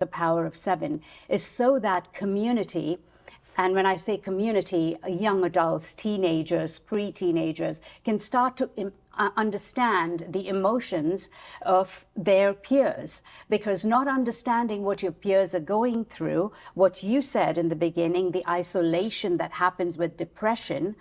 the power of 7 is so that community, and when I say community, young adults, teenagers, pre-teenagers, can start to understand the emotions of their peers. Because not understanding what your peers are going through, what you said in the beginning, the isolation that happens with depression,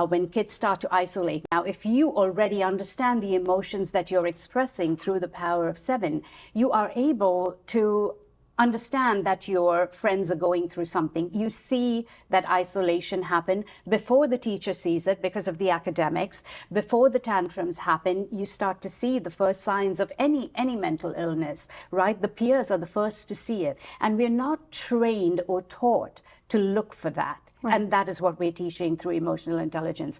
when kids start to isolate. Now, if you already understand the emotions that you're expressing through the power of 7, you are able to understand that your friends are going through something. You see that isolation happen before the teacher sees it because of the academics. Before the tantrums happen, you start to see the first signs of any mental illness, right? The peers are the first to see it. And we're not trained or taught to look for that. Right. And that is what we're teaching through emotional intelligence.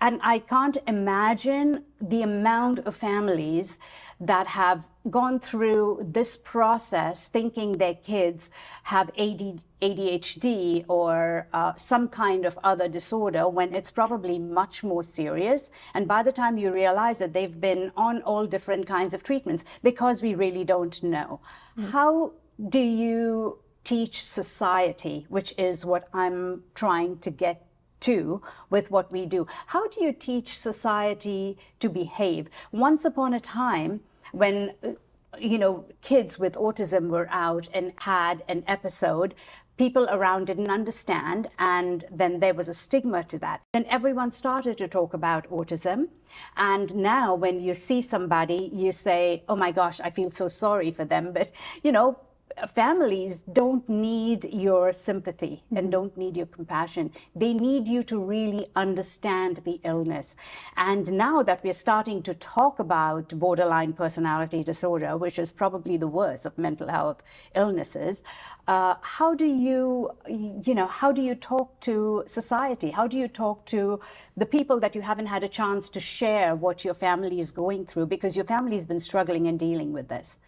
And I can't imagine the amount of families that have gone through this process thinking their kids have ADHD or some kind of other disorder when it's probably much more serious. And by the time you realize that they've been on all different kinds of treatments, because we really don't know. How do you teach society, which is what I'm trying to get to with what we do? How do you teach society to behave? Once upon a time, when kids with autism were out and had an episode, people around didn't understand, and then there was a stigma to that. Then everyone started to talk about autism, and now when you see somebody, you say, oh my gosh, I feel so sorry for them. But families don't need your sympathy and don't need your compassion. They need you to really understand the illness. And now that we're starting to talk about borderline personality disorder, which is probably the worst of mental health illnesses, how do you talk to society? How do you talk to the people that you haven't had a chance to share what your family is going through, because your family's been struggling and dealing with this?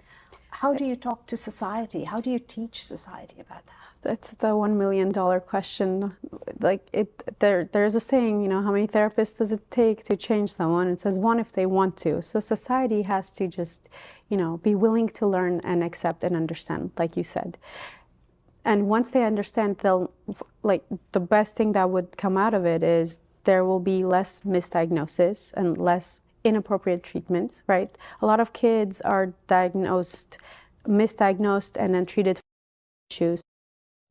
How do you talk to society? How do you teach society about that? That's the $1 million question. There's a saying, how many therapists does it take to change someone? It says one if they want to. So society has to just, be willing to learn and accept and understand, like you said. And once they understand, the best thing that would come out of it is there will be less misdiagnosis and less inappropriate treatments, right? A lot of kids are misdiagnosed and then treated for issues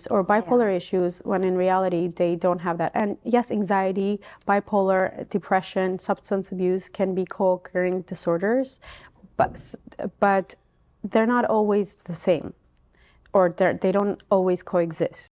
or bipolar issues, when in reality they don't have that. And yes, anxiety, bipolar, depression, substance abuse can be co-occurring disorders, but they're not always the same, or they don't always coexist.